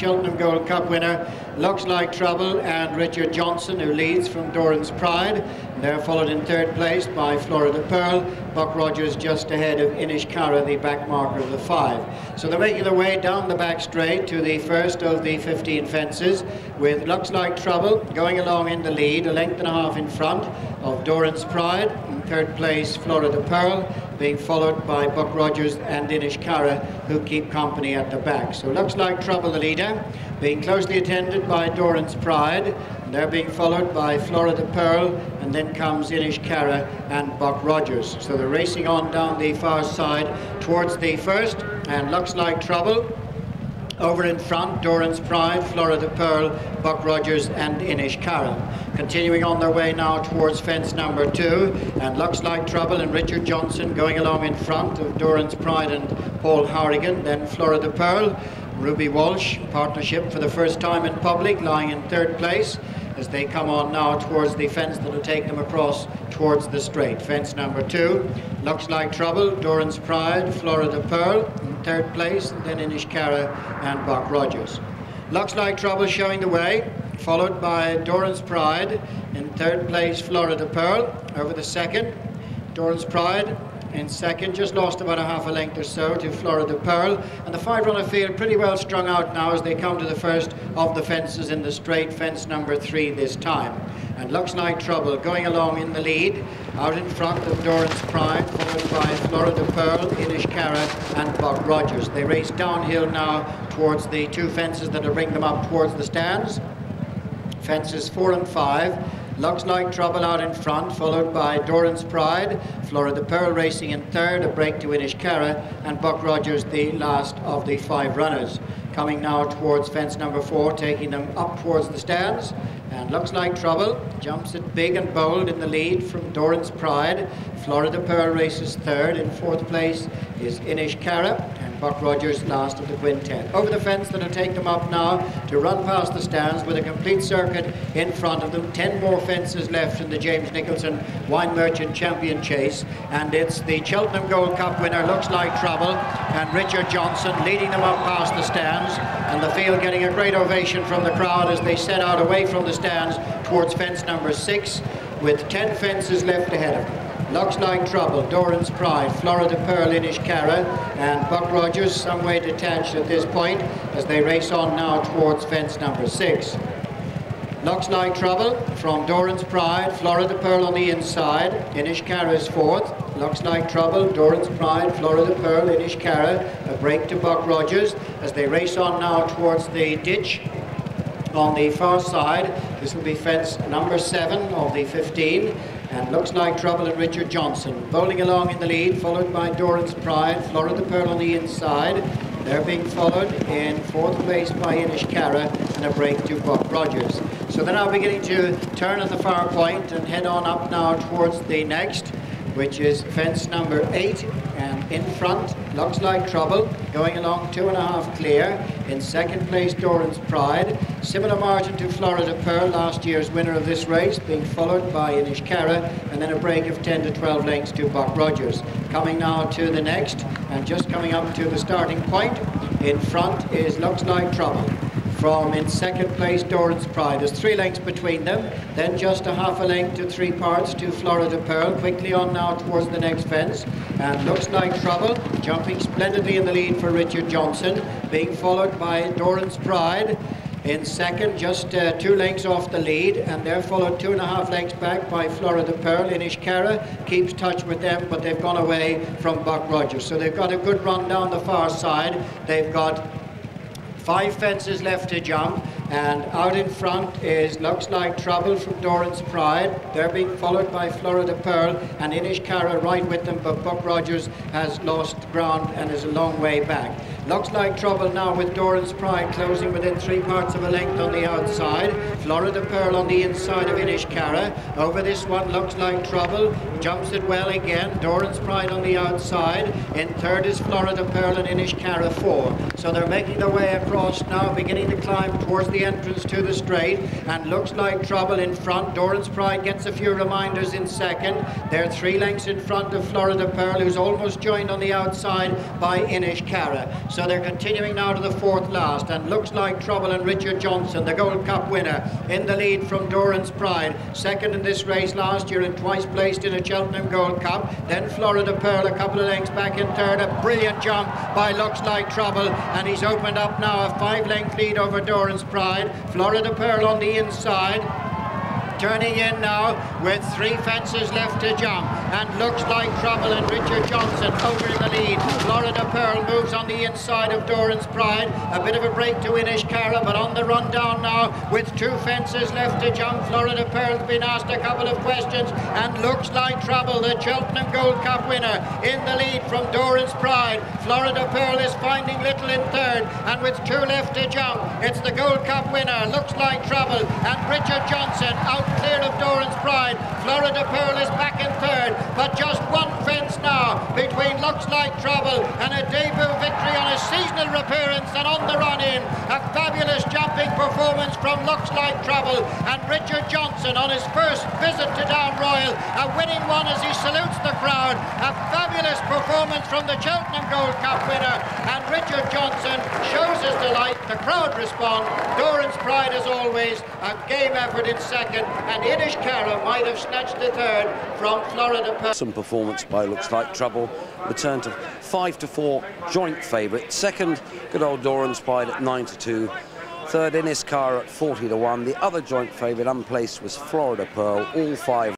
Cheltenham Gold Cup winner, Looks Like Trouble, and Richard Johnson, who leads from Doran's Pride. They're followed in third place by Florida Pearl. Buck Rogers just ahead of Inishkara, the back marker of the 5. So they're making their way down the back straight to the first of the 15 fences, with Looks Like Trouble going along in the lead, a length and a half in front of Doran's Pride. In third place, Florida Pearl, being followed by Buck Rogers and Inishkara, who keep company at the back. So Looks Like Trouble, the leader, being closely attended by Doran's Pride. They're being followed by Florida Pearl, and then comes Inishkara and Buck Rogers. So they're racing on down the far side towards the first, and Looks Like Trouble over in front, Doran's Pride, Florida Pearl, Buck Rogers and Inishkara. Continuing on their way now towards fence number 2, and Looks Like Trouble and Richard Johnson going along in front of Doran's Pride and Paul Harrigan. Then Florida Pearl, Ruby Walsh, partnership for the first time in public, lying in third place as they come on now towards the fence that will take them across towards the straight. Fence number 2, Looks Like Trouble, Doran's Pride, Florida Pearl in third place, and then Inishkara and Buck Rogers. Looks Like Trouble showing the way, followed by Doran's Pride. In third place, Florida Pearl over the second. Doran's Pride in second, just lost about a half a length or so to Florida Pearl, and the 5-runner field pretty well strung out now as they come to the first of the fences in the straight, fence number 3 this time. And Looks Like Trouble going along in the lead, out in front of Doran's Pride, followed by Florida Pearl, Inishkara and Buck Rogers. They race downhill now towards the 2 fences that will bring them up towards the stands. Fences 4 and 5. Looks Like Trouble out in front, followed by Doran's Pride, Florida Pearl racing in third, a break to Inishkara, and Buck Rogers the last of the 5 runners. Coming now towards fence number 4, taking them up towards the stands. And Looks Like Trouble jumps it big and bold in the lead from Doran's Pride. Florida Pearl races third. In fourth place is Inishkara, and Buck Rogers last of the quintet. Over the fence that'll take them up now to run past the stands with a complete circuit in front of them. 10 more fences left in the James Nicholson Wine Merchant Champion Chase, and it's the Cheltenham Gold Cup winner Looks Like Trouble and Richard Johnson leading them up past the stands, and the field getting a great ovation from the crowd as they set out away from the stands towards fence number 6 with 10 fences left ahead of them. Looks Like Trouble, Doran's Pride, Florida Pearl, Inishkara and Buck Rogers some way detached at this point as they race on now towards fence number 6. Looks Like Trouble from Doran's Pride, Florida Pearl on the inside, Inishkara is fourth. Looks Like Trouble, Doran's Pride, Florida Pearl, Inishkara, a break to Buck Rogers as they race on now towards the ditch on the far side. This will be fence number 7 of the 15, and Looks Like Trouble and Richard Johnson bowling along in the lead, followed by Doran's Pride, Florida Pearl on the inside. They're being followed in fourth place by Inishkara and a break to Buck Rogers. So they're now beginning to turn at the far point and head on up now towards the next, which is fence number 8, and in front Looks Like Trouble going along 2.5 clear. In second place Doran's Pride, similar margin to Florida Pearl, last year's winner of this race, being followed by Inishkara, and then a break of 10 to 12 lengths to Buck Rogers. Coming now to the next, and just coming up to the starting point, in front is Looks Like Trouble. From in second place Doran's Pride. There's 3 lengths between them, then just a half a length to 3 parts to Florida Pearl. Quickly on now towards the next fence, and Looks Like Trouble jumping splendidly in the lead for Richard Johnson, being followed by Doran's Pride in second, just 2 lengths off the lead, and they're followed 2.5 lengths back by Florida Pearl. Inishkara keeps touch with them, but they've gone away from Buck Rogers. So they've got a good run down the far side. They've got 5 fences left to jump, and out in front is Looks Like Trouble from Doran's Pride. They're being followed by Florida Pearl and Inishkara right with them, but Buck Rogers has lost ground and is a long way back. Looks Like Trouble now with Doran's Pride closing within 3 parts of a length on the outside. Florida Pearl on the inside of Inishkara. Over this one, Looks Like Trouble jumps it well again. Doran's Pride on the outside. In third is Florida Pearl and Inishkara 4. So they're making their way across now, beginning to climb towards the entrance to the straight, and Looks Like Trouble in front. Doran's Pride gets a few reminders in second. They're 3 lengths in front of Florida Pearl, who's almost joined on the outside by Inishkara. So they're continuing now to the fourth last, and Looks Like Trouble and Richard Johnson, the Gold Cup winner, in the lead from Doran's Pride. Second in this race last year and twice placed in a Cheltenham Gold Cup. Then Florida Pearl a couple of lengths back in third. A brilliant jump by Looks Like Trouble, and he's opened up now a 5-length lead over Doran's Pride. Florida Pearl on the inside, turning in now with 3 fences left to jump, and Looks Like Trouble and Richard Johnson over in the lead. Florida Pearl moves on the inside of Doran's Pride. A bit of a break to Inish Cara, but on the run down now with 2 fences left to jump. Florida Pearl's been asked a couple of questions, and Looks Like Trouble, the Cheltenham Gold Cup winner, in the lead from Doran's Pride. Florida Pearl is finding little in third, and with 2 left to jump, it's the Gold Cup winner, Looks Like Trouble, and Richard Johnson out clear of Doran's Pride. Florida Pearl is back in third, but just 1 fence now between Looks Like Trouble and a debut victory on a seasonal appearance, and on the run in, a fabulous jumping performance from Looks Like Trouble, and Richard Johnson on his first visit to Down Royal, a winning one as he salutes the crowd. A fabulous performance from the Cheltenham Gold Cup winner, and Richard Johnson shows his delight. The crowd respond. Doran's Pride, as always, a game effort in second, and Inish Cara might have snatched the third from Florida Pearl. Some performance by Looks Like Trouble. Return to 5-4 joint favourite. Second, good old Doran's Pride at 9-2. Third, Inish Cara at 40-1. The other joint favourite unplaced was Florida Pearl. All 5